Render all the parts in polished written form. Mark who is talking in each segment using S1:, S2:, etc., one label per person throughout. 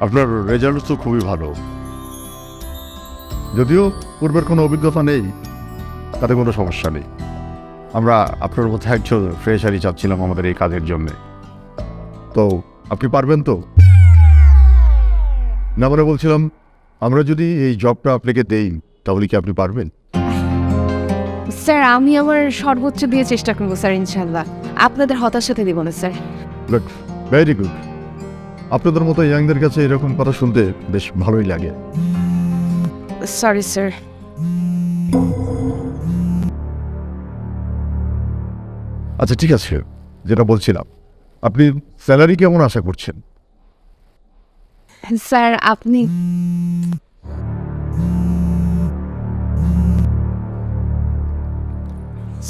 S1: আপনার রেজাল্ট তো খুবই ভালো, যদিও পূর্বের কোনো অভিজ্ঞতা নেই, তাতে কোনো সমস্যা নেই। আমরা আপনার মধ্যে একজন ফ্রেশারই চাচ্ছিলাম আমাদের এই কাজের জন্য। তো আপনি পারবেন তো? না মানে বলছিলাম, আমরা যদি এই জবটা আপনাকে দেই তাহলে কি আপনি পারবেন?
S2: স্যার আমি আমার সর্বোচ্চ দিয়ে চেষ্টা করবো স্যার, ইনশাল্লাহ। আপনাদের হতাশাতে দিব না স্যার।
S1: Good, very good. আপনাদের মতো ইয়াংদের কাছে এরকম কথা শুনতে বেশ ভালোই লাগে।
S2: Sorry sir.
S1: আচ্ছা ঠিক আছে, যেটা বলছিলাম, আপনি স্যালারি কেমন আশা করছেন?
S2: স্যার আপনি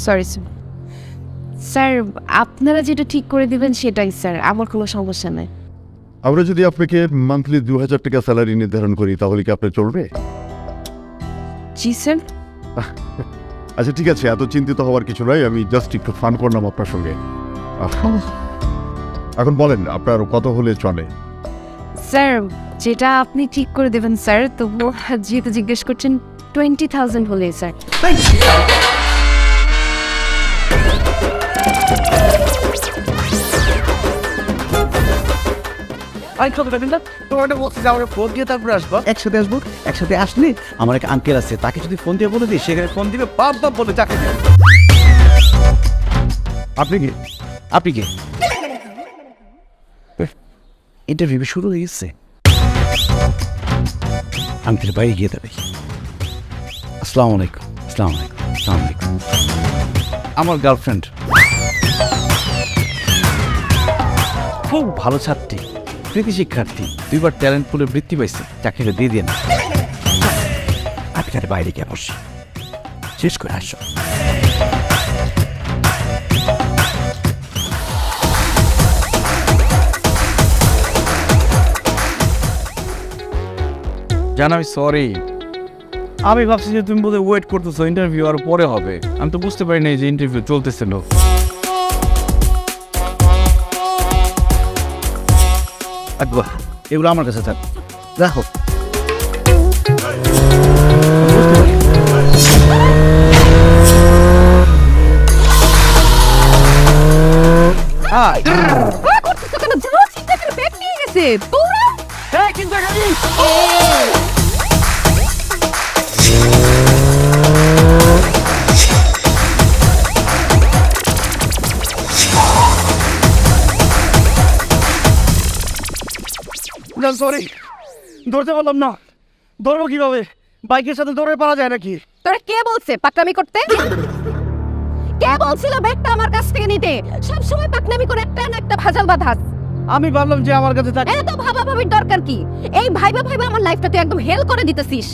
S2: সরি স্যার। স্যার আপনারা যেটা ঠিক করে দিবেন সেটাই স্যার, আমার কোনো সমস্যা নেই।
S1: আমরা যদি আপনাকে মান্থলি 2000 টাকা স্যালারি নির্ধারণ করি তাহলে কি আপনার চলবে?
S2: জি স্যার।
S1: আচ্ছা ঠিক আছে, এত চিন্তিত হওয়ার কিছু নয়, আমি জাস্ট একটু ফান করলাম আপনার সঙ্গে। এখন বলেন আপনার কত হলে চলে?
S2: স্যার যেটা আপনি ঠিক করে দেবেন স্যার, তবু যেহেতু জিজ্ঞেস করছেন 20,000 হলে স্যার।
S3: ফোন দিয়ে তারপরে আসবো, একসাথে আসবো। একসাথে আসলে আমার এক আঙ্কেল আছে, তাকে যদি ফোন দিয়ে বলে দিই, সেখানে ফোন দিবে বাপ বাপ বলে চাকরি দেবে।
S1: আপনি কি?
S3: আপনি কি? ইন্টারভিউ শুরু হয়ে গেছে। আঙ্কেল বাইরে গিয়ে দেবে। আসসালামু আলাইকুম। আসসালামু আলাইকুম। আসসালামু আলাইকুম। আমার গার্লফ্রেন্ড খুব ভালো ছাত্রী, কৃতি শিক্ষার্থী, 2বার ট্যালেন্ট পুলে বৃত্তি পাইছে, চাকরিটা দিয়ে দিয়ে না। আপনি তাহলে বাইরে গিয়ে বসি, শেষ করে আসো।
S4: জানাবি সরি, আমি ভাবছি যে তুমি বোধহয় ওয়েট করতেছো ইন্টারভিউ আর পরে হবে। আমি তো বুঝতে পারি নাই যে ইন্টারভিউ চলতেছিল।
S3: একবার এগুলো আমার কাছে থাক, রাখো।
S5: সরি, ধরতে পারলাম না। ধরবো কিভাবে? বাইকের সাথে দৌড়ে পারা যায় নাকি?
S2: তোরা কে বলছে পাকনামি করতে? কে বলছিল ব্যাগটা আমার কাছ থেকে নিতে? সব সময় পাকনামি করে একটা না একটা ভাজাল বাঁধাস।
S5: আমি ভাবলাম যে আমার কাছে থাকে।
S2: এত ভাবাভাবির দরকার কি? এই ভাইবা ভাইবা আমার লাইফটা তুই একদম হেল করে দিতেছিস।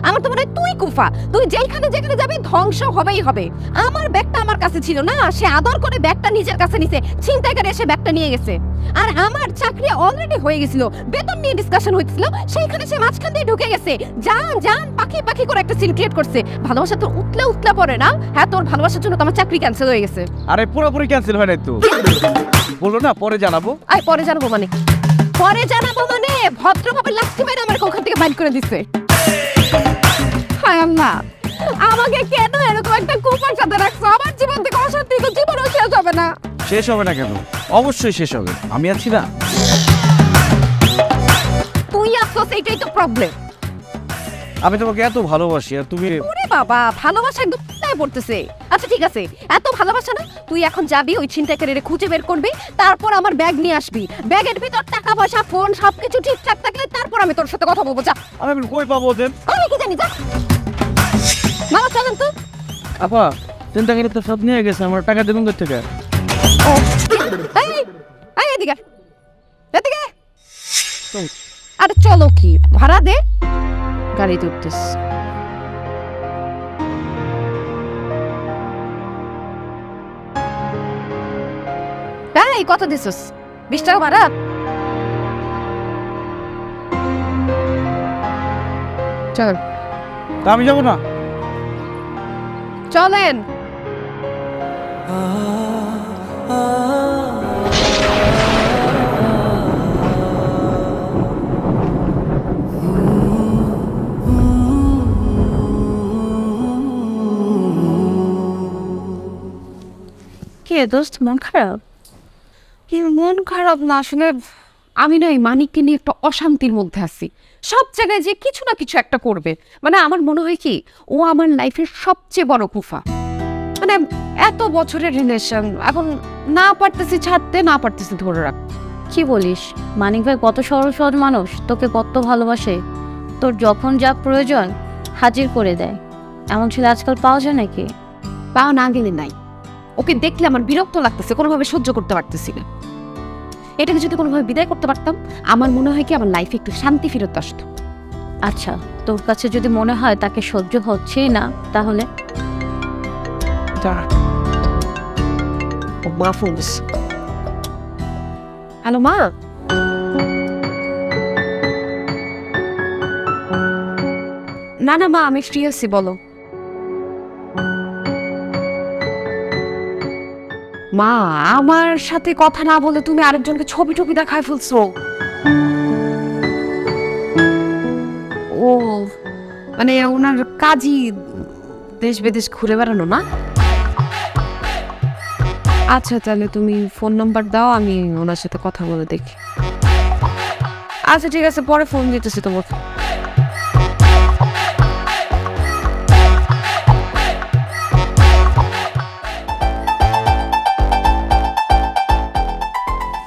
S2: আমার তো মনে হয় তুই কুফা, তুই যেখানে যেখানে যাবি ধ্বংস হবেই হবে। আমার ব্যাগটা আমার কাছে ছিল না, সে আদর করে ব্যাগটা নিজের কাছে নিছে, ছিনতাইকারী এসে ব্যাগটা নিয়ে গেছে। আর আমার চাকরি অলরেডি হয়ে গেছিল, বেতন নিয়ে ডিসকাশন হইছিল, সেইখানে সে মাঝখান দিয়ে ঢুকে গেছে। জান জান পাখি পাখি করে একটা সিন ক্রিয়েট করছে। ভালোবাসা তো উতলা উতলা পড়ে না? হ্যাঁ, তোর ভালোবাসার জন্য তো আমার চাকরি ক্যান্সেল হয়ে গেছে।
S4: আরে পুরোপুরি ক্যান্সেল হয় নাই তো, বললো না পরে জানাবো।
S2: আয় পরে জানাবো মানে? পরে জানাবো মানে ভদ্রভাবে লাথি মেরে আমার ওখান থেকে বাইর করে দিছে। হায় আল্লাহ, আমাকে কেন এরকম একটা কুপার সাথে রাখছো? আমার জীবন থেকে অশান্তি তো জীবনও শেষ হবে না।
S4: শেষ হবে না কেন? অবশ্যই শেষ হবে, আমি আছি না।
S2: তুই আসছস, এইটাই তো প্রবলেম।
S4: আমি তোমাকে এত ভালোবাসি আর তুমি।
S2: ওরে বাবা, ভালোবাসা একদম কোথায় পড়তেছে? আচ্ছা ঠিক আছে, এত ভালোবাসা না, তুই এখন যাবি ওই ছিনতাইকারীরে খুঁজে বের করবি, তারপর আমার ব্যাগ নিয়ে আসবি। ব্যাগের ভিতর টাকা পয়সা ফোন সবকিছু ঠিকঠাক থাকলে তারপর আমি তোর সাথে কথা বলবো। যা।
S4: আমি কই পাবো ওদের?
S2: আমি কি জানি, যা। মামা চলেন তো।
S4: আপা চিন্তাকারী তো সব নিয়ে গেছে, আমার টাকা দেবেন কোথা থেকে?
S2: এই, এই এদিকে, এদিকে। আরে চলো, কি ভাড়া দে, গাড়িতে উঠতেস। এই কত দিছস? 20 টাকা ভাড়া। চল।
S4: তা আমি যাবো না।
S2: চলেন।
S6: রে দোস্ত, মন খারাপ?
S2: মন খারাপ না, আসলে আমি না এই মানিককে নিয়ে একটা অশান্তির মধ্যে আছি। সব জায়গায় যে কিছু না কিছু একটা করবে, মানে আমার মনে হয় কি ও আমার লাইফের সবচেয়ে বড় কুফা। মানে এত বছরের রিলেশন, এখন না পারতেছি ছাড়তে, না পারতেছি ধরে রাখতে।
S6: কি বলিস? মানিক ভাই কত সরল সহজ মানুষ, তোকে কত ভালোবাসে, তোর যখন যা প্রয়োজন হাজির করে দেয়। এমন ছেলে আজকাল পাওয়া যায় নাকি?
S2: পাওয়া না গেলে নাই। ওকে দেখলে আমার বিরক্ত লাগতেছে, কোনোভাবে সহ্য করতে পারতেছি না। এটাকে যদি কোনোভাবে বিদায় করতে পারতাম, আমার মনে হয় কি আমার লাইফে একটু শান্তি ফেরত আসতো।
S6: আচ্ছা, তোর কাছে যদি মনে হয় তাকে সহ্য হচ্ছেই না, তাহলে
S2: মা ফোন দিচ্ছে। হ্যালো মা। না না মা, আমি ফ্রি আছি, বলো। মা, আমার সাথে কথা না বলে তুমি আরেকজনকে ছবি টবি দেখায় ফেলছো। ও মানে ওনার কাজই দেশ বিদেশ ঘুরে বেড়ানো না? আচ্ছা, তাহলে তুমি ফোন নাম্বার দাও, আমি ওনার সাথে কথা বলে দেখি। আচ্ছা ঠিক আছে, পরে ফোন দিতেছি তোমাকে।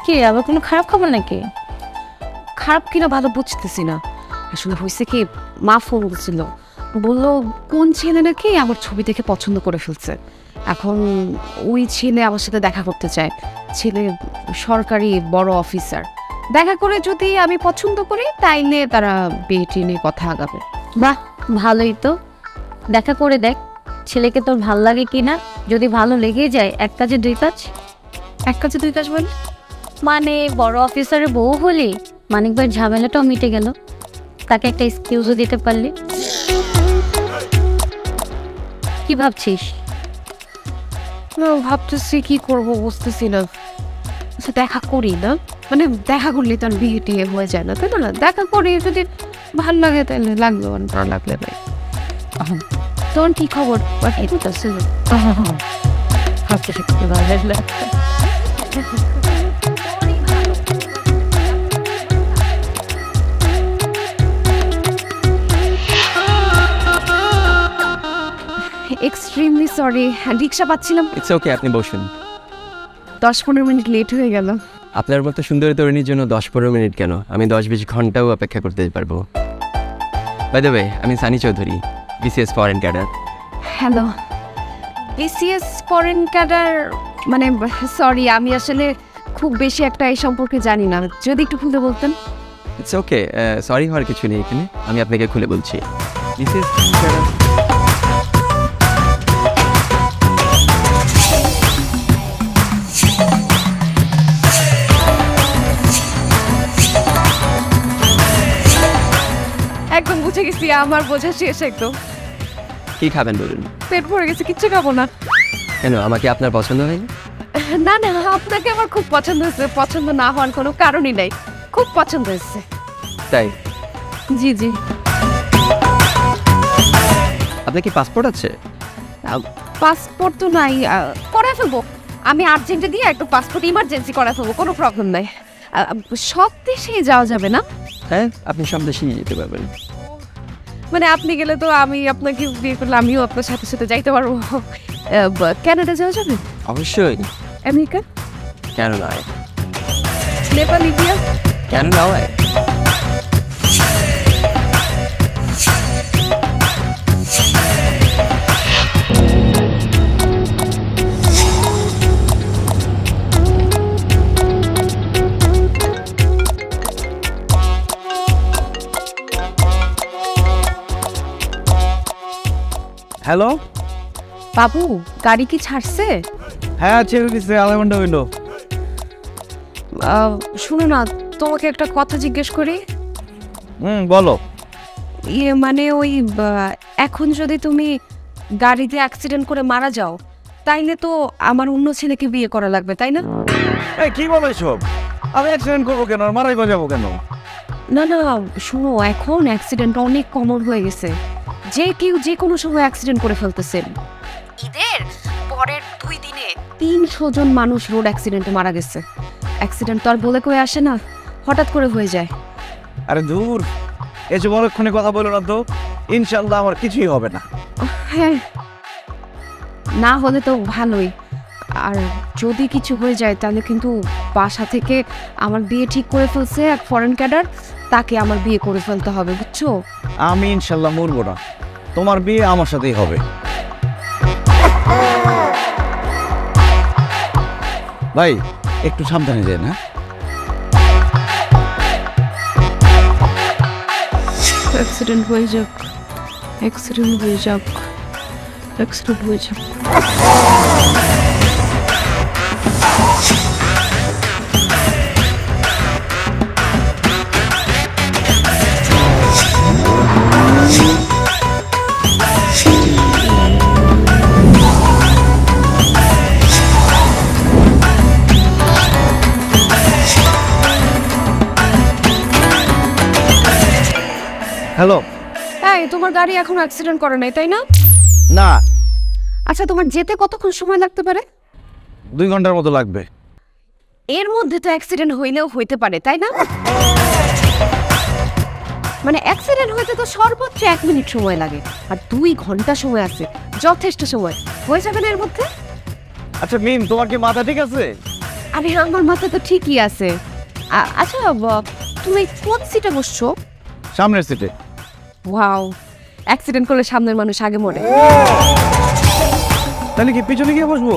S6: কি আবার কোনো খারাপ খবর নাকি?
S2: খারাপ কিনা ভালো বুঝতেছি না। আসলে হয়েছে কি, মা ফোন দিছিল, বললো কোন ছেলে নাকি আমার ছবি দেখে পছন্দ করে ফেলছে। এখন ওই ছেলে আমার সাথে দেখা করতে চায়। ছেলে সরকারি বড় অফিসার। দেখা করে যদি আমি পছন্দ করি, তাইলে তারা বিয়ে নিয়ে কথা আগাবে।
S6: বাহ, ভালোই তো। দেখা করে দেখ ছেলেকে তোর ভাল লাগে কি না। যদি ভালো লেগে যায়, এক কাজে দুই কাজ।
S2: এক কাজে দুই কাজ বলে?
S6: মানে বড় অফিসারের বউ হলি মানিক ভাইয়ের ঝামেলাটাও মিটে গেল, তাকে একটা এক্সকিউজও দিতে পারলি। কি ভাবছিস?
S2: না, ভাবতেছি কি করব বুঝতেছি না। আচ্ছা দেখা করি না, মানে দেখা করলে তো আর বিয়ে টিয়ে হয়ে যায় না, তাই না? দেখা করি, যদি ভাল লাগে তাহলে লাগলো, আর ভালো লাগলে ভাই।
S6: তোর কি খবর?
S2: এক্সট্রিমলি সরি, রিক্সা পাচ্ছিলাম।
S7: ইটস ওকে, আপনি বসুন।
S2: 10-15 মিনিট লেট হয়ে গেল।
S7: আপনার মতো সুন্দরী তরুণীর জন্য 10-15 মিনিট কেন, আমি 10-20 ঘন্টাও অপেক্ষা করতে পারবো। বাই দ্য ওয়ে, আমি Sunny Chowdhury, BCS foreign cadre.
S2: Hello, BCS foreign cadre? মানে সরি, আমি আসলে খুব বেশি একটা এই সম্পর্কে জানি না, যদি একটু খুলে বলতেন।
S7: ইটস ওকে, সরি হওয়ার কিছু নেই এখানে, আমি আপনাকে খুলে বলছি। বিসিএস ক্যাডার
S2: একদম বুঝে গেছি, আমার বোঝা শেষ একদম।
S7: কি খাবেন বলুন?
S2: পেট ভরে গেছে, কিচ্ছু খাবো না।
S7: কেন, আমাকে আপনার পছন্দ হয়নি?
S2: না না, আপনাকে আমার খুব পছন্দ হয়েছে, পছন্দ না হওয়ার কোনো কারণই নাই, খুব পছন্দ হয়েছে।
S7: তাই?
S2: জি জি।
S7: আপনার কি পাসপোর্ট আছে?
S2: পাসপোর্ট তো নাই, করা ফেলবো। আমি আর্জেন্টে দিয়ে একটু পাসপোর্ট ইমার্জেন্সি করা ফেলবো, কোনো প্রবলেম নাই। সব দেশেই যাওয়া যাবে না?
S7: হ্যাঁ, আপনি সব দেশেই যেতে পারবেন।
S2: মানে আপনি গেলে তো আমি আপনাকে বিয়ে করলে আমিও আপনার সাথে সাথে যাইতে পারবো। কানাডা যাওয়া যাবে?
S7: অবশ্যই।
S2: আমেরিকা?
S7: কেন নয়?
S2: নেপাল, ইন্ডিয়া?
S7: কেন নয়?
S4: হ্যালো,
S2: বাবু, গাড়ি কি ছাড়ছে?
S4: হ্যাঁ ছেড়ে দিচ্ছে, আধা ঘন্টা হইলো।
S2: শুনো না, তোমাকে একটা কথা জিজ্ঞেস করি।
S4: বলো।
S2: ইয়ে মানে ওই এখন যদি তুমি গাড়িতে অ্যাক্সিডেন্ট করে মারা যাও, তাইলে তো আমার অন্য ছেলেকে বিয়ে করা লাগবে, তাই না?
S4: এই কি বলো এসব? আমি অ্যাক্সিডেন্ট করবো কেন, আর মারাই বাজাবো কেন?
S2: না না, শুনো, এখন অ্যাক্সিডেন্ট অনেক কমন হয়ে গেছে, যে কেউ যে কোনো সময় অ্যাক্সিডেন্ট করে ফেলতেছেন। ঈদের পরের 2 দিনে 300 জন মানুষ রোড অ্যাক্সিডেন্টে মারা গেছে। অ্যাক্সিডেন্ট তো আর বলে কয়ে আসে না, হঠাৎ করে হয়ে যায়।
S4: আরে দূর, এসব অনেকক্ষণে কথা বলো না তো, ইনশাল্লাহ আমার কিছুই হবে না।
S2: হ্যাঁ, না হলে তো ভালোই। আর যদি কিছু হয়ে যায় তাহলে কিন্তু বাসা থেকে আমার বিয়ে ঠিক করে ফেলছে এক ফরেন ক্যাডার, তাকে আমার বিয়ে করে ফেলতে হবে, বুঝছো?
S4: আমি ইনশাল্লাহ মরবো না, তোমার বিয়ে আমার সাথেই হবে। ভাই একটু সাবধানে যান। হ্যাঁ,
S2: অ্যাক্সিডেন্ট হয়ে যাক, অ্যাক্সিডেন্ট হয়ে যাক, অ্যাক্সিডেন্ট হয়ে যাক।
S4: হ্যালো।
S2: হ্যাঁ, তোমার গাড়ি এখন অ্যাক্সিডেন্ট করে নাই, তাই না?
S4: না,
S2: আচ্ছা, তোমার যেতে কতক্ষণ সময় লাগতে পারে?
S4: 2 ঘন্টার মতো লাগবে।
S2: এর মধ্যে তো অ্যাক্সিডেন্ট হইলেও হইতে পারে, তাই না? মানে অ্যাক্সিডেন্ট হইতে তো সর্বোচ্চ 1 মিনিট সময় লাগে, আর 2 ঘন্টা সময় আছে, যথেষ্ট সময়। হয়ে যাবে না এর মধ্যে?
S4: আচ্ছা মিম, তোমার কি মাথা ঠিক আছে?
S2: আরে আমার মাথা তো ঠিকই আছে। আচ্ছা, তুমি কোন সিটে বসছো?
S4: সামনের সিটে।
S2: ওয়াও, অ্যাক্সিডেন্ট করলে সামনের মানুষ আগে মরে।
S4: তাহলে কি পিছনে গিয়ে বসবো?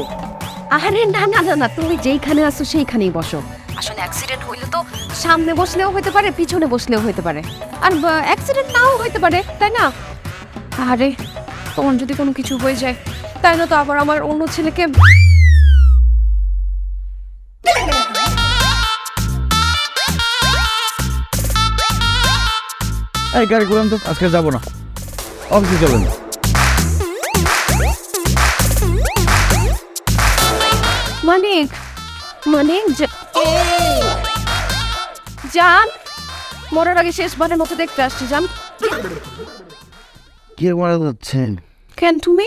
S2: আরে না না না না, তুমি যেইখানে আছো সেইখানেই বসো। আসলে অ্যাক্সিডেন্ট হইলে তো সামনে বসলেও হইতে পারে, পিছনে বসলেও হইতে পারে, আর অ্যাক্সিডেন্ট নাও হইতে পারে, তাই না? আরে তোমার যদি কোনো কিছু হয়ে যায় তাই না তো আবার আমার অন্য ছেলেকে।
S4: এই গাড়ি ঘুরান তো, আজকে যাবো না, অফিসে চলেন।
S2: মানিক, মানিক জান, মরার আগে শেষবারের মতো দেখতে আসছি জান।
S4: কে মারা যাচ্ছে?
S2: কেন তুমি?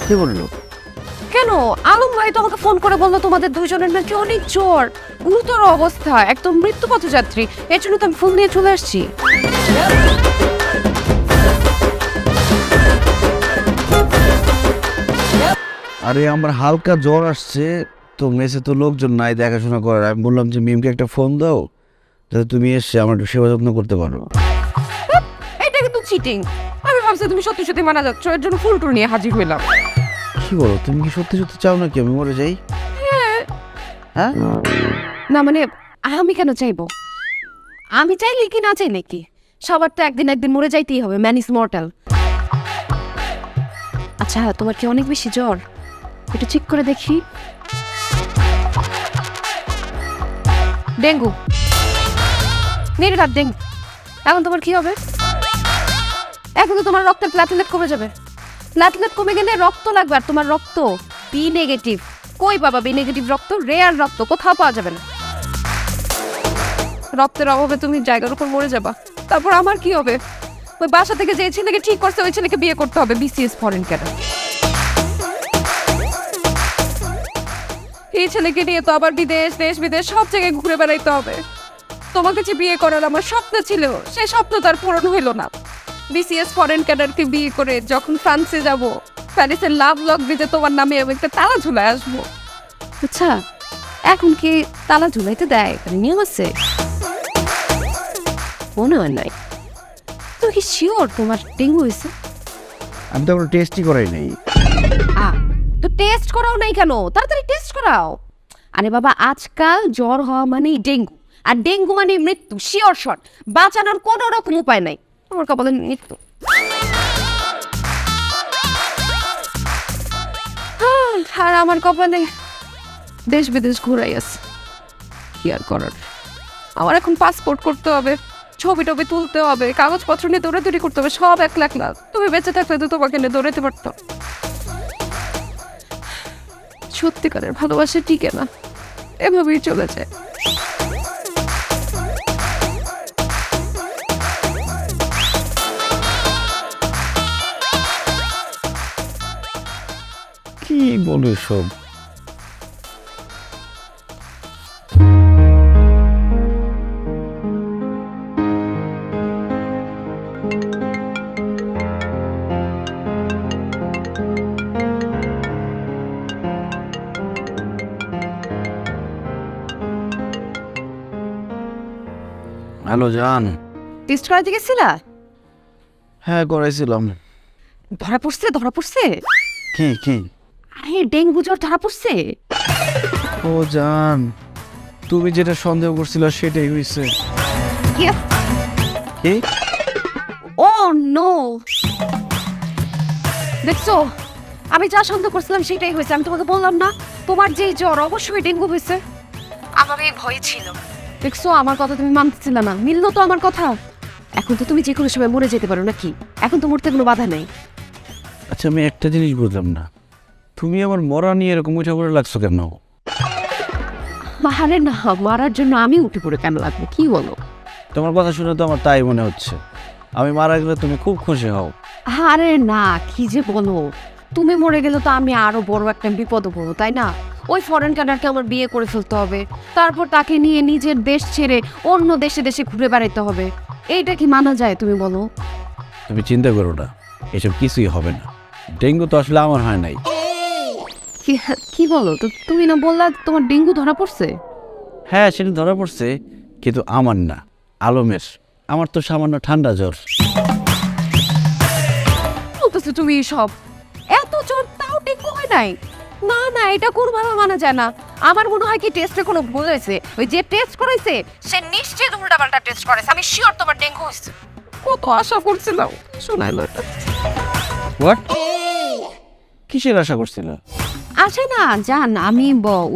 S4: কে বললো?
S2: কেন, আলম ভাই তো আমাকে ফোন করে বললো তোমাদের দুইজনের নাকি অনেক জ্বর, গুরুতর অবস্থা, একদম মৃত্যু পথযাত্রী। এর জন্য তো আমি ফোন নিয়ে চলে আসছি।
S4: আরে আমার হালকা জ্বর আসছে তো, মেসে তো লোকজন নাই দেখাশোনা করার। আমি বললাম যে মিমকে একটা ফোন দাও, যাতে তুমি এসে আমার একটু সেবা যত্ন করতে পারো।
S2: এটা কিন্তু চিটিং। আমি ভাবছি তুমি সত্যি সত্যি মারা যাচ্ছ, এর জন্য ফুল টুল নিয়ে হাজির হইলাম।
S4: কি বলো, তুমি কি সত্যি সত্যি চাও নাকি আমি মরে যাই? হ্যাঁ,
S2: না মানে আমি কেন চাইবো? আমি চাইলে কি না চাইলে কি, সবার তো একদিন একদিন মরে যাইতেই হবে, ম্যান ইজ মর্টাল। আচ্ছা, তোমার কি অনেক বেশি জ্বর? একটু চেক করে দেখি। ডেঙ্গু, নির্ঘাত ডেঙ্গু। এখন তোমার কি হবে? এখন তো তোমার রক্তের প্ল্যাটলেট কমে যাবে। প্ল্যাটলেট কমে গেলে রক্ত লাগবে, আর তোমার রক্ত বি নেগেটিভ। কই পাবা বি নেগেটিভ রক্ত? রেয়ার রক্ত, কোথাও পাওয়া যাবে না। রক্তের অভাবে তুমি জায়গার উপর মরে যাবা। তারপর আমার কি হবে? ওই বাসা থেকে যে ছেলেকে ঠিক করছে ওই ছেলেকে বিয়ে করতে হবে, বিসিএস ফরেন ক্যাডার। এই ছেলেকে নিয়ে তো আবার বিদেশ, দেশ বিদেশ সব জায়গায় ঘুরে বেড়াইতে হবে। তোমাকে যে বিয়ে করার আমার স্বপ্ন ছিল, সেই স্বপ্ন তার পূরণ হইল না। বিসিএস ফরেন ক্যাডারকে বিয়ে করে যখন ফ্রান্সে যাব, প্যারিসের লাভ লক ব্রিজে তোমার নামে আমি একটা তালা ঝুলায় আসবো। আচ্ছা, এখন কি তালা ঝুলাইতে দেয়? মানে নিয়ম আছে? মনে হয় নাই। তুমি কি শিওর তোমার ডেঙ্গু হয়েছে?
S4: আমি তো কোনো টেস্টই করাই নাই।
S2: তো টেস্ট করাও নাই কেন? তাড়াতাড়ি টেস্ট করাও। আরে বাবা, আজকাল জ্বর হওয়া মানেই ডেঙ্গু, আর ডেঙ্গু মানে মৃত্যু, শিওর শট। বাঁচানোর কোনো রকম উপায় নাই। আমার কপালে মৃত্যু। আর আমার কপালে দেশ বিদেশ ঘুরাই আছে। কি আর করার, আমার এখন পাসপোর্ট করতে হবে, ছবি টবি তুলতে হবে, কাগজপত্র নিয়ে দৌড়াদৌড়ি করতে হবে, সব 1 লাখ লাখ। তুমি বেঁচে থাকলে তো তোমাকে নিয়ে দৌড়াতে পারতাম। সত্যিকারের ভালোবাসা টিকে না, এভাবেই চলে যায়।
S4: কি বলো সব? হ্যালো জান।
S2: টেস্ট করাতে গেছিলা?
S4: হ্যাঁ করাইছিলাম।
S2: ধরা পড়ছে? ধরা পড়ছে?
S4: কি কি?
S2: আরে ডেঙ্গু জ্বর ধরা পড়ছে।
S4: ও জান, তুমি যেটা সন্দেহ করছিলা সেটাই হয়েছে।
S2: কি?
S4: কি?
S2: ও নো, দেখছো আমি যা সন্দেহ করছিলাম সেটাই হয়েছে। আমি তোমাকে বললাম না তোমার যে জ্বর অবশ্যই ডেঙ্গু হয়েছে। আমার এই ভয় ছিল। দেখছো আমার কথা তুমি মানতেছিলে না, মিললো তো আমার কথা। এখন তো তুমি যে কোনো সময় মরে যেতে পারো নাকি? এখন তো মরতে কোনো বাধা নেই।
S4: আচ্ছা আমি একটা জিনিস বুঝলাম না, তুমি আমার মরা নিয়ে এরকম উঠে পড়ে লাগছো কেন?
S2: আরে না, মারার জন্য আমি উঠে পড়ে কেন লাগবে? কি বলো?
S4: তোমার কথা শুনে তো আমার তাই মনে হচ্ছে, আমি মারা গেলে তুমি খুব খুশি হও।
S2: আরে না, কি যে বলো, তুমি মরে গেলে তো আমি আরো বড় একটা বিপদে পড়বো, তাই না? ওই ফরেন কান্ট্রিকে আমার বিয়ে করে ফেলতে হবে, তারপর তাকে নিয়ে নিজের দেশ ছেড়ে অন্য দেশে দেশে ঘুরে বেড়াতে হবে। এইটা কি মানা যায় তুমি বলো?
S4: তুমি চিন্তা করো না, এসব কিছুই হবে না। ডেঙ্গু তো আসলে আমার হয় নাই।
S2: কি বলো তো? তুমি না বললা তোমার ডেঙ্গু ধরা পড়ছে?
S4: হ্যাঁ সেটা ধরা পড়ছে, কিন্তু আমার না, আলমের। আমার তো সামান্য ঠান্ডা জ্বর।
S2: বলতেছো তুমি সব? এত জ্বর তাও ডেঙ্গু হয় নাই? না না, এটা কোনোভাবে মানা যায় না। আমার মনে হয় কি টেস্টে কোনো ভুল হয়েছে। ওই যে টেস্ট করেছে সে নিশ্চয়ই উল্টাপাল্টা টেস্ট করেছে। আমি শিওর তোমার ডেঙ্গু হয়েছে। কত আশা করছিলাম, শোনাইলো এটা।
S4: হোয়াট? কিসের আশা করছিল?
S2: আসে না জান, আমি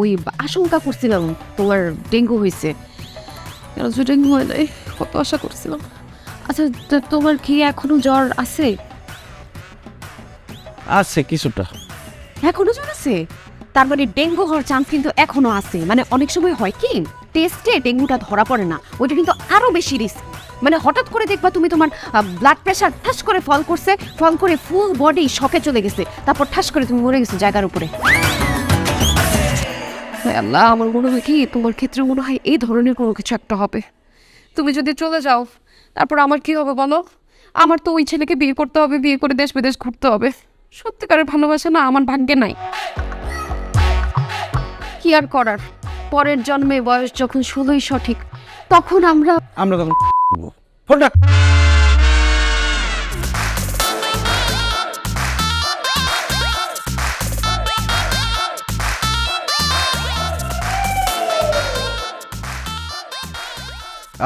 S2: ওই আশঙ্কা করছিলাম তোমার ডেঙ্গু হয়েছে। ডেঙ্গু হয় নাই, কত আশা করছিলাম। আচ্ছা তোমার কি এখনো জ্বর আছে?
S4: আছে কিছুটা।
S2: এখনো জ্বর আছে? তার মানে ডেঙ্গু হওয়ার চান্স কিন্তু এখনো আছে। মানে অনেক সময় হয় কি টেস্টে ডেঙ্গুটা ধরা পড়ে না, ওইটা কিন্তু আরো বেশি রিস্ক। মানে হঠাৎ করে দেখবা তুমি তোমার ব্লাড প্রেশার ঠাস করে ফল করছে, ফল করে ফুল বডি শকে চলে গেছে, তারপর ঠাস করে তুমি মরে গেছো জায়গার উপরে। আল্লাহ, আমার মনে হয় কি তোমার ক্ষেত্রে মনে হয় এই ধরনের কোনো কিছু একটা হবে। তুমি যদি চলে যাও তারপর আমার কি হবে বলো? আমার তো ওই ছেলেকে বিয়ে করতে হবে, বিয়ে করে দেশ বিদেশ ঘুরতে হবে। সত্যিকারের ভালোবাসা না আমার ভাগ্যে নাই। কি আর করার, পরের জন্মে বয়স যখন 16ই সঠিক, তখন আমরা
S4: তখন ফোনটা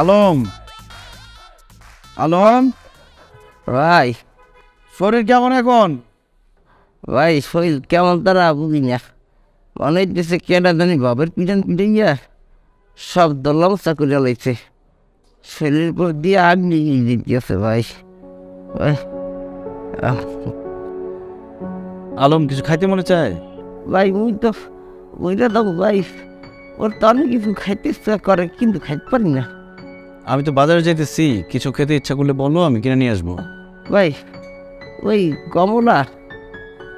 S4: আলম। আলম
S8: ভাই,
S4: শরীর কেমন এখন?
S8: ভাই শরীর কেমন তারা বুঝি না। মনে হইতেছে কেনা জানি বাবার পিটান পিটাইয়া সব দলমসা করে লাইছে। শরীরের উপর দিয়ে আগ্নি দিতেছে ভাই। ভাই
S4: আলম কিছু খাইতে মনে চায়?
S8: ভাই ওইটা দাও ভাই, ওর তো অনেক কিছু খাইতে ইচ্ছা করে কিন্তু খাইতে পারি না।
S4: আমি তো বাজারে যাইতেছি, কিছু খেতে ইচ্ছা করলে বলো, আমি কিনে নিয়ে আসবো।
S8: ভাই ওই কমলা,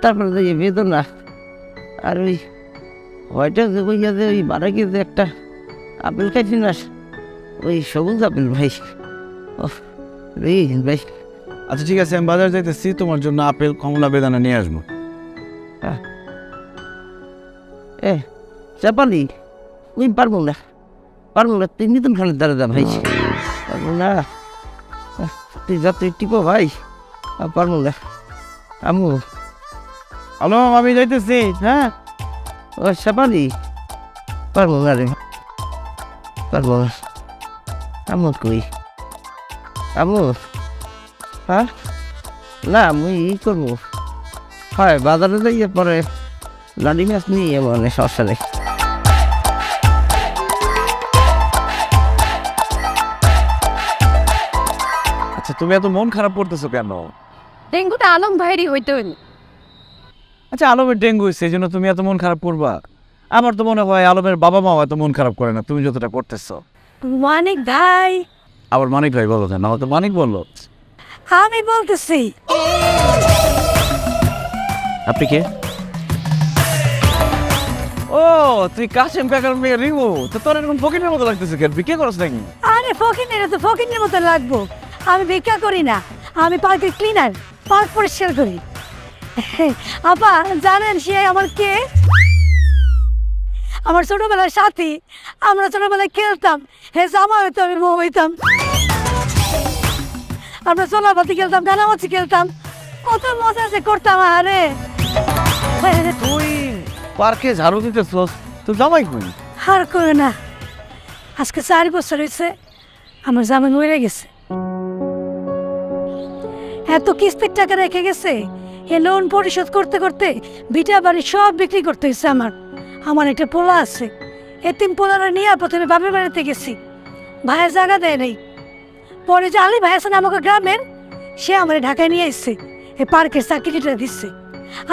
S8: তারপরে যে বেদনা, আর ওই ওইটা যে বইয়া যে ওই বারাকে যে একটা আপেল খাইছি না, ওই সবুজ আপেল ভাই। ও ভাই
S4: আচ্ছা ঠিক আছে, আমি বাজারে যাইতেছি, তোমার জন্য আপেল কমলা বেদানা নিয়ে আসবো।
S8: চাপালি ওই পারবো না, তুই নিতুন খানের দ্বারা যা ভাই, পারবো না। তুই যা তুই টিপো ভাই, পারবো না আমু।
S4: আলম আমি যাইতেছি। হ্যাঁ
S8: ও চাপালি পারবো না রে, পারবো না। আমু কই আমু? হ্যাঁ না আমি ই করবো, হয় বাজারে যাইয়ে পরে লাডি মাছ নিয়ে মানে সমস্যা নেই।
S4: আচ্ছা তুমি এত মন খারাপ করতেছো কেন?
S2: ডেঙ্গুটা আলম ভাইরই হইতে হইল।
S4: আচ্ছা আলমের ডেঙ্গু হয়েছে, এই জন্য তুমি এত মন খারাপ করবা? আমার তো মনে হয় আলমের বাবা মাও এত মন খারাপ করে না তুমি যতটা করতেছো।
S9: মানিক ভাই,
S4: আবার মানিক ভাই বলো কেন? আমার তো মানিক বললো।
S9: আমি বলতেছি।
S4: আপনি কে? ও তুই কাশেম কাকার মেয়ে রিমু, তো তোর এরকম ফকিরের মতো লাগতেছে কেন? বিকে করছ নাকি?
S9: আরে ফকিনের তো ফকিনের মতো লাগবো, আমি ভিক্ষা করি না, আমি পার্কের ক্লিনার, পার্ক পরিষ্কার করি। আপা জানেন সে আমার কে? আমার ছোটবেলার সাথী, আমরা ছোটবেলায় খেলতাম, হে জামা হইতো আমি বউ হইতাম। আমরা চলাপাতি খেলতাম, ডানামাছি খেলতাম, কত মজা যে করতাম। আরে
S4: তুই পার্কে ঝাড়ু দিতেছস, তো জামাই কই?
S9: আর করে না, আজকে 4 বছর হয়েছে আমার জামাই মরে গেছে। এত কিস্তির টাকা রেখে গেছে, এ লোন পরিশোধ করতে করতে ভিটা বাড়ি সব বিক্রি করতে হয়েছে। আমার একটা পোলা আছে, এতিম পোলারা নিয়ে প্রথমে বাপের বাড়িতে গেছি, ভাইয়ের জায়গা দেয় নেই। পরে যে আলী ভাই আছে না আমাকে গ্রামের, সে আমার ঢাকায় নিয়ে এসছে, এই পার্কের চাকরিটা দিচ্ছে।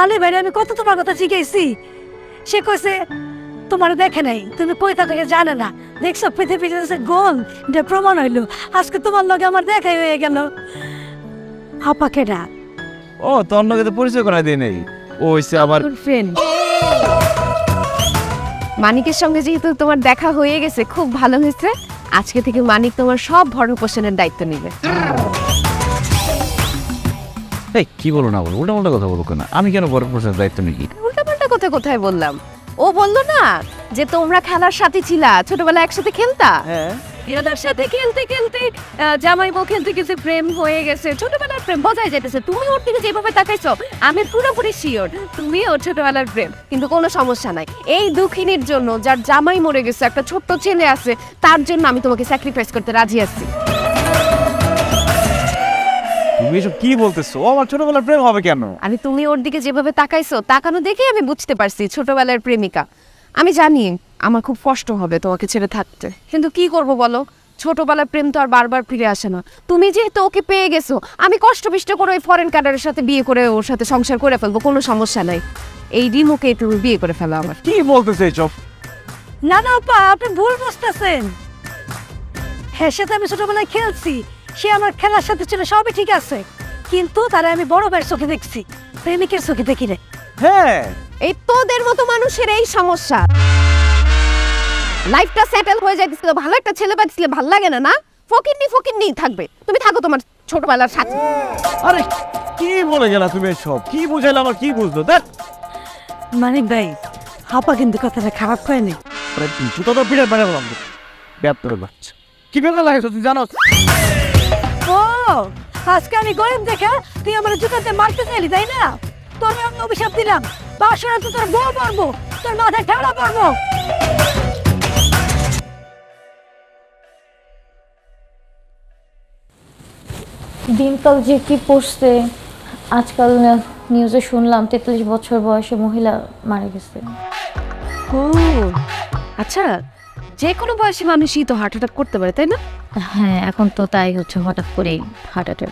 S9: আলী ভাইরে আমি কত তোমার কথা শিখেছি, সে কইছে তোমার দেখে নাই, তুমি কই থাকো জানে না, দেখছো পৃথিবীতে গোল, এটা প্রমাণ হইলো। আজকে তোমার লগে আমার দেখাই হয়ে গেল। আপাকে ডাক।
S4: ও তোর লগে তো পরিচয় করাই দেই নাই, ও হইছে আমার
S2: ফ্রেন্ড। মানিকের সঙ্গে যেহেতু তোমার দেখা হয়ে গেছে, খুব ভালো হয়েছে। আজকে থেকে মানিক তোমার সব ভরণ পোষণের দায়িত্ব নেবে।
S4: এই কি বলো না বলো, উল্টা উল্টা কথা বলো কেন? আমি কেন বড় প্রশ্নের দায়িত্ব নিই?
S2: উল্টাপাল্টা কথা কোথায় বললাম? ও বললো না যে তোমরা খেলার সাথে ছিলা, ছোটবেলায় একসাথে খেলতা।
S5: হ্যাঁ,
S2: এনাদের সাথে খেলতে খেলতে জামাই বউ খেলতে খেলতে প্রেম হয়ে গেছে, ছোটবেলার প্রেম বোঝাই যেতেছে। তুমি ওর দিকে যেভাবে তাকাইছো, আমি পুরোপুরি শিওর তুমি ওর ছোটবেলার প্রেম। কিন্তু কোনো সমস্যা নাই, এই দুঃখিনীর জন্য, যার জামাই মরে গেছে, একটা ছোট্ট ছেলে আছে, তার জন্য আমি তোমাকে স্যাক্রিফাইস করতে রাজি আছি।
S4: তুমি এসব কি বলতেছো? ও আমার ছোটবেলার প্রেম হবে কেন?
S2: আমি তুমি ওর দিকে যেভাবে তাকাইছো, তাকানো দেখে আমি বুঝতে পারছি ছোটবেলার প্রেমিকা। আমি জানি আমার খুব কষ্ট হবে তোমাকে ছেড়ে থাকতে, কিন্তু কি করব বলো, ছোটবেলার প্রেম তো আর বারবার ফিরে আসে না। তুমি যেহেতু ওকে পেয়ে গেছো, আমি কষ্ট বিষ্ট করে ওই ফরেন কাডারের সাথে বিয়ে করে ওর সাথে সংসার করে ফেলবো, কোনো সমস্যা নাই। এই রিমোকে তুমি বিয়ে করে ফেলো আমার।
S4: কি বলতেছে এইসব?
S9: না না আপা, আপনি ভুল বুঝতেছেন। হ্যাঁ, সাথে আমি ছোটবেলায় খেলছি, সে আমার খেলার সাথে ছিল, সবই ঠিক আছে, কিন্তু তারা আমি বড় ভাইয়ের চোখে দেখছি, প্রেমিকের চোখে দেখি রে।
S4: হ্যাঁ,
S2: এই তোদের মতো মানুষের এই সমস্যা। লাইফটা সেটেল হয়ে যাইতেছিল, ভালো একটা ছেলে পাচ্ছিলে, ভাল লাগে না না? ফকিন্নি থাকবে, তুমি থাকো তোমার ছোটবেলার সাথে।
S4: আরে কি বলে গেলা তুমি এসব? কি বুঝাইলে আমার কি বুঝলো? দেখ
S9: মানিক ভাই, আপা কিন্তু কথাটা খারাপ করেনি।
S4: জুতো তো পিঠে বেড়ে বললাম, ব্যাপারে বাচ্চা কি বেলা লাগে তুই জানো?
S9: ও আজকে আমি গরিব দেখে তুই আমার জুতাতে মারতে চাইলি, তাই না? তোর আমি অভিশাপ দিলাম, বাসরা তো তোর বউ পড়বো, তোর মাথায় ঠেলা পড়বো।
S6: দিনকাল যে কি পড়ছে, আজকাল নিউজে শুনলাম 43 বছর বয়সে মহিলা মারা গেছে।
S2: ও আচ্ছা, যে কোনো বয়সী মানুষই তো হার্ট অ্যাটাক করতে পারে, তাই না?
S6: হ্যাঁ, এখন তো তাই হচ্ছে, হঠাৎ করেই হার্ট অ্যাটাক।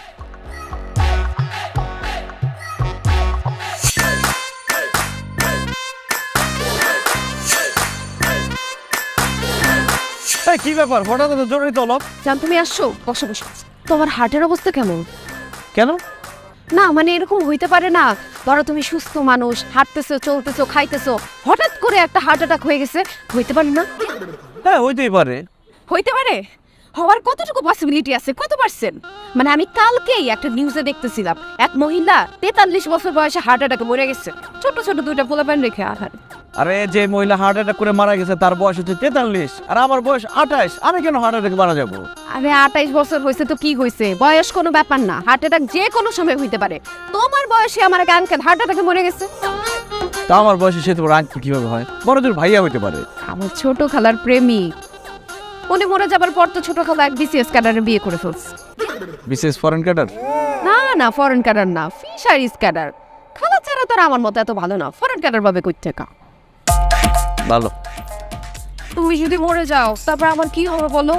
S4: কি ব্যাপার, হঠাৎ এত জরুরি তলব?
S2: জান তুমি আসছো, বসো বসো। তোমার হার্টের অবস্থা কেমন?
S4: কেন?
S2: না মানে এরকম হইতে পারে না, ধরো তুমি সুস্থ মানুষ, হাঁটতেছো, চলতেছো, খাইতেছো, হঠাৎ করে একটা হার্ট অ্যাটাক হয়ে গেছে, হইতে পারে না?
S4: হ্যাঁ হইতেই পারে।
S2: হইতে পারে, হওয়ার কতটুকু পসিবিলিটি আছে, কত পার্সেন্ট? মানে আমি কালকেই একটা নিউজে দেখতেছিলাম, এক মহিলা 43 বছর বয়সে হার্ট অ্যাটাকে মরে গেছে, ছোট ছোট 2টা পোলাপান রেখে।
S4: আরে যে মহিলা হার্ট অ্যাটাক করে মারা গেছে তার বয়স হচ্ছে 43 আর আমার বয়স 28, আমি কেন হার্ট অ্যাটাকে মারা যাবো?
S2: আরে 28 বছর হয়েছে তো কি হয়েছে, বয়স কোনো ব্যাপার না, হার্ট অ্যাটাক যে কোনো সময় হইতে পারে। তোমার বয়সে আমার এক আঙ্কেল হার্ট অ্যাটাকে মরে গেছে।
S4: তা আমার বয়সে সে তোমার আঙ্কেল কিভাবে হয়? বড়দের ভাইয়া হইতে পারে।
S2: আমার ছোট খালার প্রেমিক, উনি মরে যাবার পর তো ছোট খালা এক বিসিএস ক্যাডারে বিয়ে করে ফেলছে।
S4: বিশেষ ফরেন ক্যাডার?
S2: না না, ফরেন ক্যাডার না, ফিশারিজ ক্যাডার। খালা ছাড়া তো আর আমার মতো এত ভালো না, ফরেন ক্যাডার ভাবে কই থেকে।
S4: ভালো।
S2: তুমি যদি মরে যাও তারপর আমার কি হবে বলো?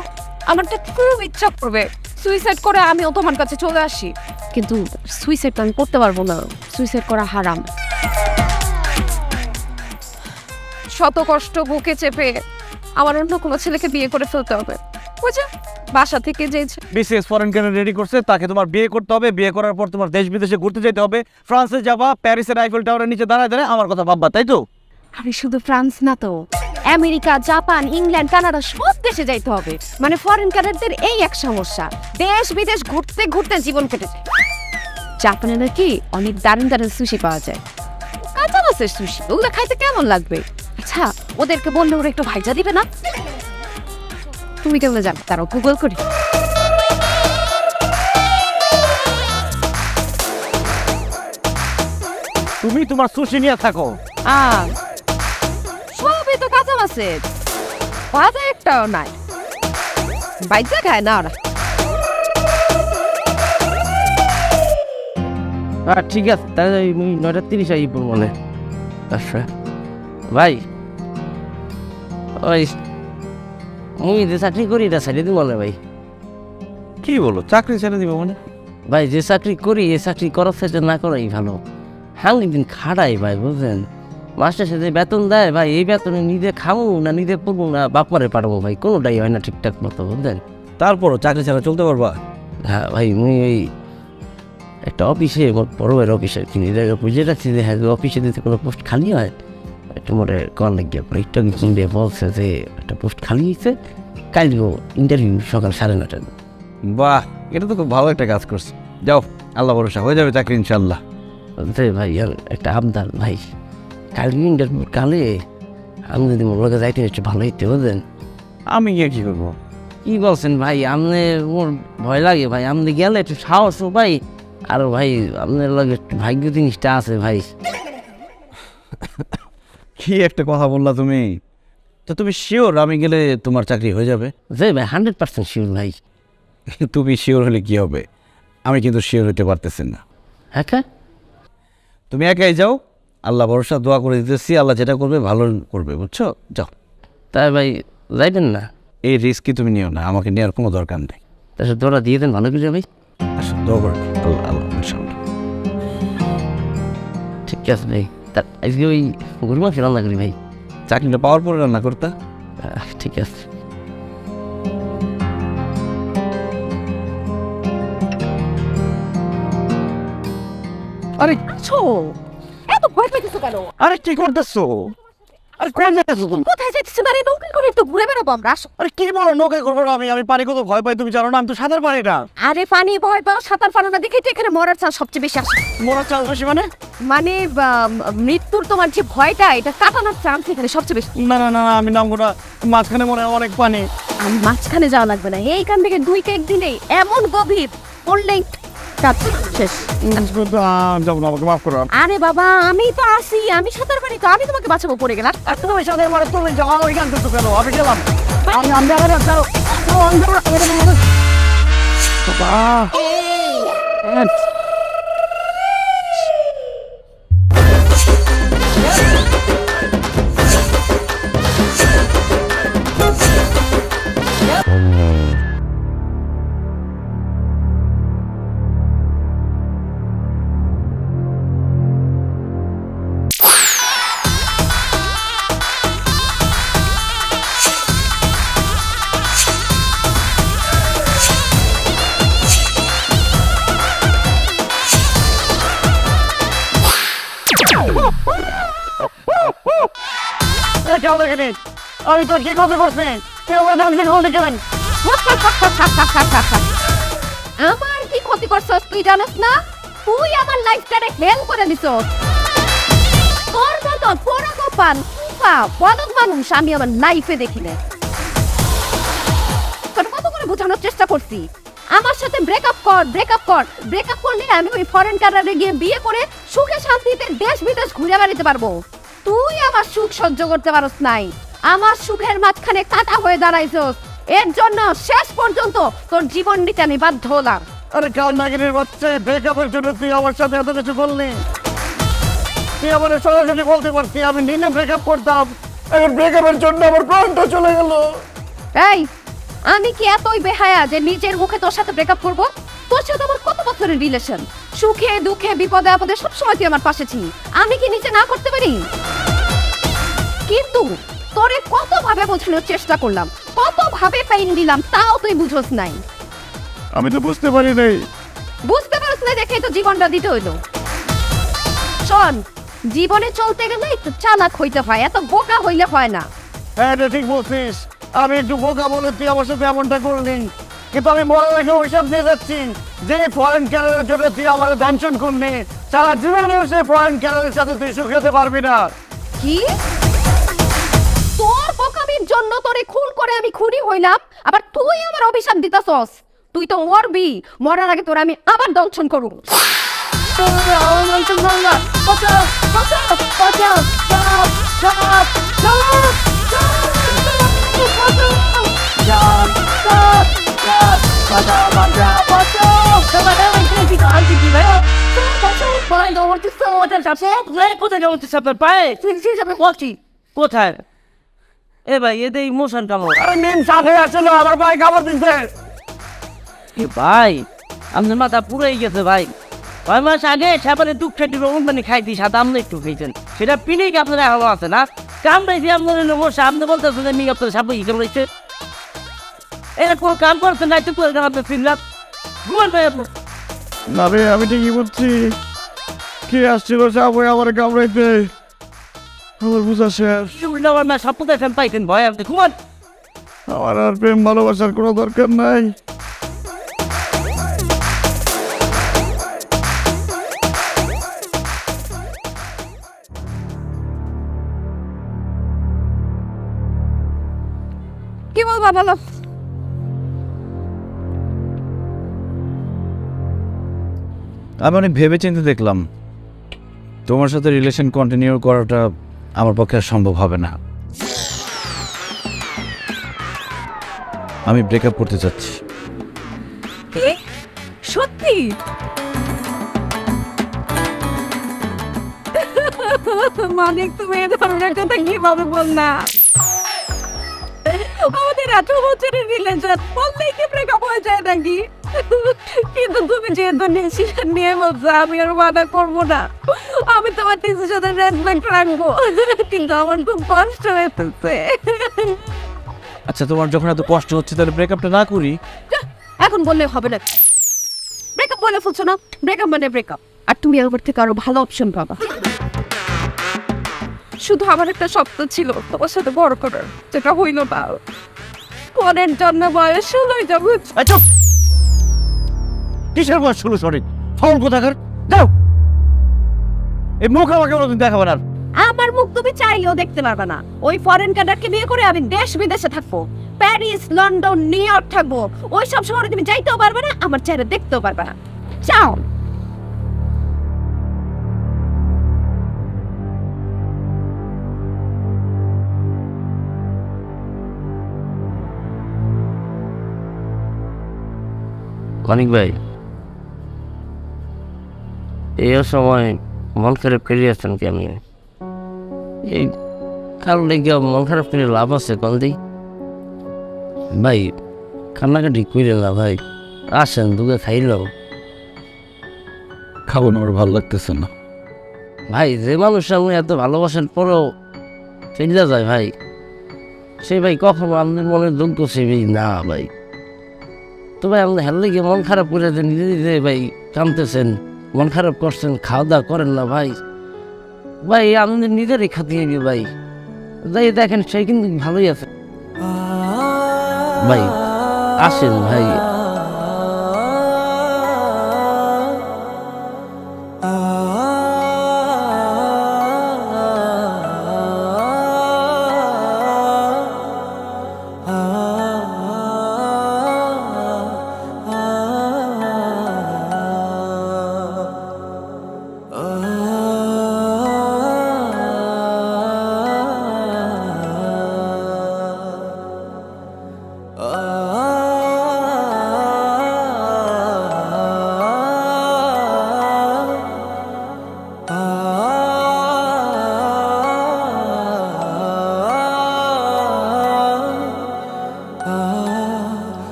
S2: আমার তো খুব ইচ্ছা করবে সুইসাইড করে আমিও তোমার কাছে চলে আসি, কিন্তু সুইসাইড আমি করতে পারবো না, সুইসাইড করা হারাম। শত কষ্ট বুকে চেপে আমার অন্য কোনো ছেলেকে বিয়ে করে ফেলতে হবে। বুঝছো, বাসা থেকে যেয়েছে
S4: বিশেষ ফরেন ক্যাডার রেডি করছে, তাকে তোমার বিয়ে করতে হবে, বিয়ে করার পর তোমার দেশ বিদেশে ঘুরতে যেতে হবে, ফ্রান্সে যাবা, প্যারিসের আইফেল টাওয়ারের নিচে দাঁড়ায় দাঁড়ায় আমার কথা ভাববা, তাই তো?
S2: আরে শুধু ফ্রান্স না তো, আমেরিকা, জাপান, ইংল্যান্ড, কানাডা সব দেশে যাইতে হবে। মানে ফরেন কানাডাদের এই এক সমস্যা, দেশ বিদেশ ঘুরতে ঘুরতে জীবন কেটে যায়। জাপানে নাকি অনেক দারুণ দারুণ সুশি পাওয়া যায়, কাঁচা মাছের সুশি, ওগুলো খাইতে কেমন লাগবে? আচ্ছা ওদেরকে বললে ওরা একটু ভাইজা দিবে না? তুমি কেমন জানো, তারাও গুগল করি।
S5: আমার সুশি নিয়ে থাকো।
S2: সবই তো কাঁচা মাছের, ভাজা একটাও নাই, বাইজা খায় না ওরা।
S8: ঠিক আছে, তাহলে আমি 9:30 আইব মনে। আচ্ছা ভাই, ওই মুই যে চাকরি করি এটা ছেড়ে দিব মনে ভাই।
S3: কি বলো, চাকরি ছেড়ে দিব মানে?
S8: ভাই যে চাকরি করি এই চাকরি করার সাথে না করাই ভালো। হাঙ্গি দিন খাড়াই ভাই, বুঝলেন? মাস্টার সাথে বেতন দেয় ভাই, এই বেতনে নিজে খাবো না, নিজে পড়বো না, বাপ মারে পাঠাবো ভাই, কোনোটাই হয় না ঠিকঠাক মতো, বুঝলেন?
S3: তারপরও চাকরি ছাড়া চলতে পারবা?
S8: হ্যাঁ ভাই, মুই ওই একটা অফিসে, মোট বড় ভাইয়ের অফিসে কিনি জায়গা বুঝে রাখছি যে হ্যাঁ অফিসে যদি কোনো পোস্ট খালি হয় একটু মোটে কল লাগিয়ে পরে একটু কিনবে বলছে যে একটা পোস্ট খালি হয়েছে, কাল ইন্টারভিউ সকাল 9:30।
S3: বাহ, এটা তো খুব ভালো একটা কাজ করছে। যাও, আল্লাহ ভরসা, হয়ে যাবে চাকরি ইনশাল্লাহ।
S8: যে ভাই আর একটা আবদার ভাই, কালকে ইন্টারভিউ কালে আমি যদি মোর লগে যাইতে একটু ভালো হইতে, বুঝলেন?
S3: আমি গিয়ে কি করবো?
S8: কি বলছেন ভাই, আপনি মোর ভয় লাগে ভাই, আপনি গেলে একটু সাহস ভাই, আর ভাই আপনার লগে একটু ভাগ্য জিনিসটা আছে ভাই।
S3: কি একটা কথা বললা তুমি! তো তুমি শিওর আমি গেলে তোমার চাকরি হয়ে যাবে?
S8: যে ভাই 100% শিওর ভাই।
S3: তুমি শিওর হলে কি হবে, আমি কিন্তু শিওর হতে পারতেছি না।
S8: হ্যাঁ,
S3: তুমি একাই যাও, আল্লাহ ভরসা, দোয়া করে দিতেছি, আল্লাহ যেটা করবে ভালো করবে, বুঝছো? যাও।
S8: তাই ভাই যাইবেন না?
S3: এই রিস্কই তুমি নিও না, আমাকে নেওয়ার কোনো দরকার নেই।
S8: তার দোয়া দিয়ে দেন ভালো করে ভাই।
S3: আসো, দোয়া করে দিই। আল্লাহ আল্লাহ ইনশাআল্লাহ।
S8: ঠিক আছে ভাই, তার আজকে ওই গরু মাংস রান্না করি ভাই।
S3: চাকরিটা পাওয়ার পরে রান্না করতা?
S8: ঠিক আছে।
S5: আরে
S2: আছো এত ভয় পাইতেছো কেন?
S5: আরে কি করতেছো? আরে কোন যাইতেছো তুমি?
S2: কোথায় যাইতেছো? আরে নৌকা করে একটু ঘুরে বেড়াবো আমরা, আসো।
S5: আরে কি বলো, নৌকা করবো না? আমি পানি কত ভয় পাই তুমি জানো না? আমি তো সাঁতার পারি না।
S2: আরে পানি ভয় পাও, সাঁতার পারো না দেখেই তো এখানে মরার চান্স সবচেয়ে বেশি আসে।
S5: মরার চান্স বেশি মানে?
S2: মানে মৃত্যুর তোমার যে ভয়টা, এটা কাটানোর চান্স এখানে সবচেয়ে বেশি।
S5: না না না, আমি নামবো না, মাঝখানে মনে হয় অনেক পানি।
S2: আমি মাঝখানে যাওয়া লাগবে না, এইখান থেকে 2 দিনেই এমন গভীর পড়লেই শেষ।
S5: যাবো না, আমাকে মাফ করো।
S2: আরে বাবা, আমি তো আসি, আমি সাঁতার পারি তো, আমি তোমাকে বাঁচাবো পড়ে গেলাম।
S5: আর তুমি সাথে আমার তুমি যাও, ওইখান থেকে কেন? আমি গেলাম, আমি আবার যাও। আমি তো কি কথা করছি,
S2: আমার কি ক্ষতি করছস তুই জানাস না? তুই আমার লাইফটারে হেল করে দিছস। তোর মতো পোড়া কপাল বদক মানুষ আমি আমার লাইফে দেখি না। তোর কত করে বোঝানোর চেষ্টা করছি, আমার সাথে ব্রেকআপ কর, ব্রেকআপ করলে আমি ওই ফরেন কান্ট্রিতে গিয়ে বিয়ে করে সুখে শান্তিতে দেশ বিদেশ ঘুরে বেড়াতে পারবো। তুই আমার সুখ সহ্য করতে পারস নাই, আমার সুখের মাঝখানে কাটা হয়ে দাঁড়াইছস। এর জন্য শেষ পর্যন্ত তোর জীবন নিতে আমি বাধ্য হলাম।
S5: আরে কাল নাগিনের বাচ্চা, ব্রেকআপের জন্য তুই আমার সাথে এত কিছু বললি? তুই আমার সরাসরি বলতে পারতি আমি নিলে ব্রেকআপ করতাম, এখন ব্রেকআপের জন্য আমার প্রাণটা চলে গেল।
S2: এই আমি কি এতই বেহায়া যে নিজের মুখে তোর সাথে ব্রেকআপ করব? তোর সাথে আমার কত বছরের রিলেশন, সুখে দুঃখে বিপদে আপদে সবসময় তুই আমার পাশে ছিলি, আমি কি নিজে না করতে পারি? কিন্তু তোরে কত ভাবে বোঝানোর চেষ্টা করলাম, কত ভাবে পেইন দিলাম, তাও তুই বুঝোস নাই।
S1: আমি তো বুঝতে পারি নাই।
S2: বুঝতে পারছ না দেখে তো জীবনটা দিতে হইলো। শোন, জীবনে চলতে গেলে একটু চালাক হইতে হয়, এত বোকা হইলে হয় না।
S5: হ্যাঁ এটা ঠিক বলছিস, আমি একটু বোকা বলে তুই আমার সাথে এমনটা করলি, কিন্তু আমি মনে রেখে ওইসব দিয়ে যাচ্ছি যে ফরেন ক্যারিয়ারের জন্য তুই আমার টেনশন করলি, সারা জীবনে সে ফরেন ক্যারিয়ারের সাথে তুই সুখ হতে পারবি না।
S2: কি? তোর বোকামির জন্য তোরে খুন করে আমি খুনি হইলাম, আবার তুই আমার অভিশাপ দিতাছস? তুই তো মরবি, মরার আগে তোর আমি আবার দংশন করব।
S8: কোথায় এ ভাই এদের ইমোশন কামড়
S5: আরে মেম সাথে আছে না, আমার ভাই খাবার দিচ্ছে।
S8: এ ভাই আপনার মাথা পুরাই গেছে ভাই। 6 মাস আগে সাবানে টুক খেতে মানে খাইতি সাদা আপনি একটু খেয়েছেন, সেটা পিনেই আপনার এখনো আছে না। কামড়াইছি আপনার নেবো, সামনে বলতেছেন যে নিয়ে আপনার সাপে কি কামড়াইছে। এরকম কাম করছেন না, একটু করে আপনার ফিরলাম ঘুমান ভাই আপনার।
S5: না রে, আমি ঠিকই বলছি। কে আসছিল সাপে আমার কামড়াইতে? আমার বুঝা শেষ।
S8: আমার মা স্বপ্ন দেখেন পাইতেন ভয় আপনি ঘুমান।
S5: আমার আর প্রেম ভালোবাসার কোনো দরকার নাই।
S2: কি বলবা বলো?
S4: আমি অনেক ভেবে চিন্তে দেখলাম তোমার সাথে রিলেশন কন্টিনিউ করাটা আমার পক্ষে আর সম্ভব হবে না। আমি ব্রেকআপ করতে চাচ্ছি।
S2: সত্যি? মানিক, তুমি এ ধরনের কথা কিভাবে বল না? আমাদের 8 বছরের রিলেশন, বললেই কি ব্রেকআপ হয়ে যায় নাকি? কিন্তু তুমি যেহেতু ডিসিশন নিয়ে বলছো, আমি আর বাধা করবো না। আমি তোমার ডিসিশনের রেসপেক্ট রাখবো, কিন্তু আমার খুব কষ্ট হয়েছে।
S4: আচ্ছা, তোমার যখন এত কষ্ট হচ্ছে তাহলে ব্রেকআপটা না করি?
S2: এখন বললে হবে না। ব্রেকআপ বলে ফেলছো না, ব্রেকআপ মানে ব্রেকআপ। আর তুমি এবার থেকে আরো ভালো অপশন পাবা। শুধু আমার একটা স্বপ্ন ছিল তোমার সাথে বড় করার, যেটা হইল না। পরের জন্য বয়স হলোই যাবো।
S5: চুপ! কিসের বয়স ষোলো? সরি, ফোন কোথাকার যাও। এই মুখ আমাকে কোনোদিন দেখাবো না।
S2: আমার মুখ তুমি চাইলেও দেখতে পারবে না। ওই ফরেন কান্ট্রিকে বিয়ে করে আমি দেশ বিদেশে থাকবো, প্যারিস, লন্ডন, নিউ ইয়র্ক থাকবো। ওই সব শহরে তুমি যাইতেও পারবে না, আমার চেহারা দেখতেও পারবে না। যাও।
S8: মানিক ভাই, এই সময় মন খারাপ করে আছেন কেমনি? এই কারণ লেগে মন খারাপ করে লাভ আছে কলদি? ভাই কান্নাকাটি করে না ভাই, আসেন দুগে খাইলাম।
S4: খাবো না, আমার ভালো লাগতেছে না।
S8: ভাই যে মানুষ আপনি এত ভালোবাসেন পরেও ফেলে যায় ভাই, সে ভাই কখনো আপনার মনের যোগ্য সে না ভাই। তো ভাই আপনি হেললে গিয়ে মন খারাপ করে নিজে নিজে ভাই কামতেছেন, মন খারাপ করছেন, খাওয়া দাওয়া করেন না ভাই। ভাই আপনি নিজেরই খাতিয়ে গিয়ে ভাই যাই দেখেন সে কিন্তু ভালোই আছে ভাই। আসেন ভাই।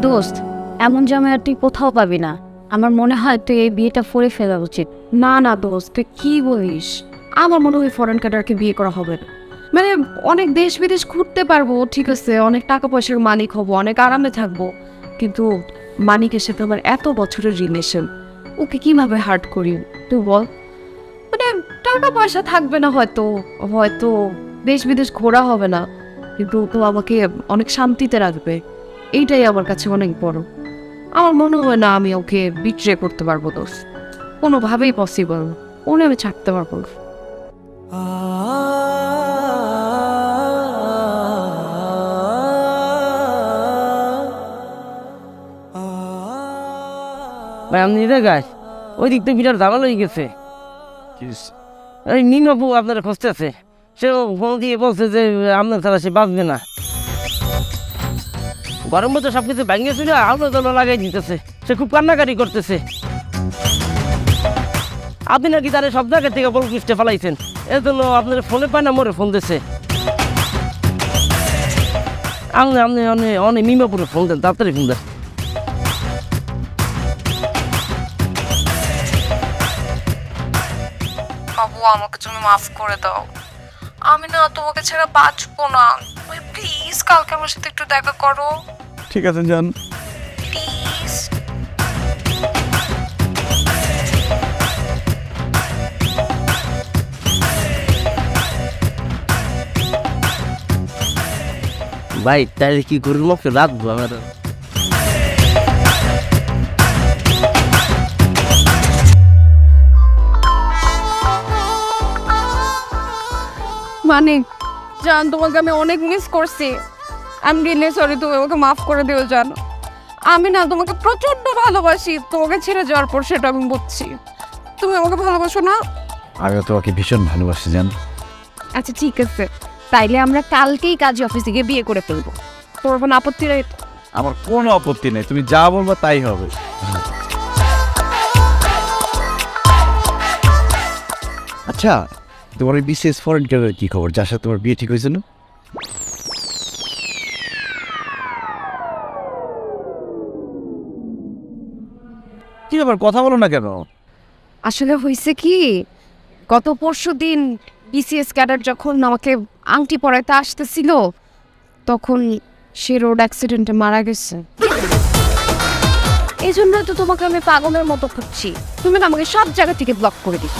S6: দোস্ত, এমন জামাই আর তুই কোথাও পাবি না। আমার মনে হয় তুই এই বিয়েটা করে ফেলা উচিত।
S2: না না দোস্ত, তুই কি বলিস? আমার মনে হয় ফরেন কান্ট্রিকে বিয়ে করা হবে না। মানে অনেক দেশ বিদেশ ঘুরতে পারবো, ঠিক আছে, অনেক টাকা পয়সার মালিক হবো, অনেক আরামে থাকবো, কিন্তু মানিকের সাথে আমার এত বছরের রিলেশন, ওকে কিভাবে হার্ট করি তুই বল? মানে টাকা পয়সা থাকবে না, হয়তো হয়তো দেশ বিদেশ ঘোরা হবে না, কিন্তু তো আমাকে অনেক শান্তিতে রাখবে। এইটাই আমার কাছে অনেক বড়। আমার মনে হয় না আমি ওকে বিট্রে করতে পারবো দোস্ত, কোনোভাবেই পসিবল। ওনে আমি ছাড়তে পারবো না।
S8: ভাই আপনি দেখায় ওই দিক থেকে বিরাট ঝামেলা হয়ে গেছে। এই নিনবু আপনারা খুঁজতেছে, সে ফোন দিয়ে বলছে যে আপনার ছাড়া সে বাঁচবে না। গরম মতো সব কিছু ভেঙে ছিল, আলো জলো লাগাই দিতেছে, সে খুব কান্নাকাটি করতেছে। আপনি নাকি তারা সব জায়গা থেকে বল কিস্টে ফেলাইছেন, এর জন্য আপনার ফোনে পায় না, মোরে ফোন দিচ্ছে। আপনি আপনি অনেক মিমাপুরে ফোন দেন, তাড়াতাড়ি ফোন দেন।
S2: বাবু আমাকে তুমি মাফ করে দাও, আমি না তোমাকে ছাড়া বাঁচবো না। তুমি প্লিজ কালকে আমার সাথে একটু দেখা করো
S3: ঠিক আছে জান।
S2: প্লিজ।
S8: ভাই তাহলে কি করবো, রাখবো আমার।
S2: মানে জান তোমাকে আমি অনেক মিস করছি, আমি রিয়েলি সরি, তুমি আমাকে মাফ করে দিও জান। আমি না তোমাকে প্রচন্ড ভালোবাসি, তোমাকে ছেড়ে যাওয়ার পর সেটা আমি বুঝছি। তুমি আমাকে ভালোবাসো না?
S3: আমি তোমাকে ভীষণ ভালোবাসি জান।
S2: আচ্ছা ঠিক আছে, তাইলে আমরা কালকেই কাজী অফিসে গিয়ে বিয়ে করে ফেলবো। তোমার কোনো আপত্তি নেই?
S3: আমার কোনো আপত্তি নেই, তুমি যা বলবা তাই হবে। আচ্ছা তোমার ওই বিশেষ ফরেন ক্যারিয়ার কি খবর, যার সাথে তোমার বিয়ে ঠিক হয়েছে না? কি ব্যাপার, কথা বলো না কেন?
S2: আসলে হয়েছে কি, গত পরশু দিন বিসিএস ক্যাডার যখন আমাকে আংটি পরাইতে আসতেছিল, তখন সে রোড অ্যাক্সিডেন্টে মারা গেছে। এই জন্য তো তোমাকে আমি পাগলের মতো খুঁজছি, তুমি না আমাকে সব জায়গা থেকে ব্লক করে দিচ্ছ।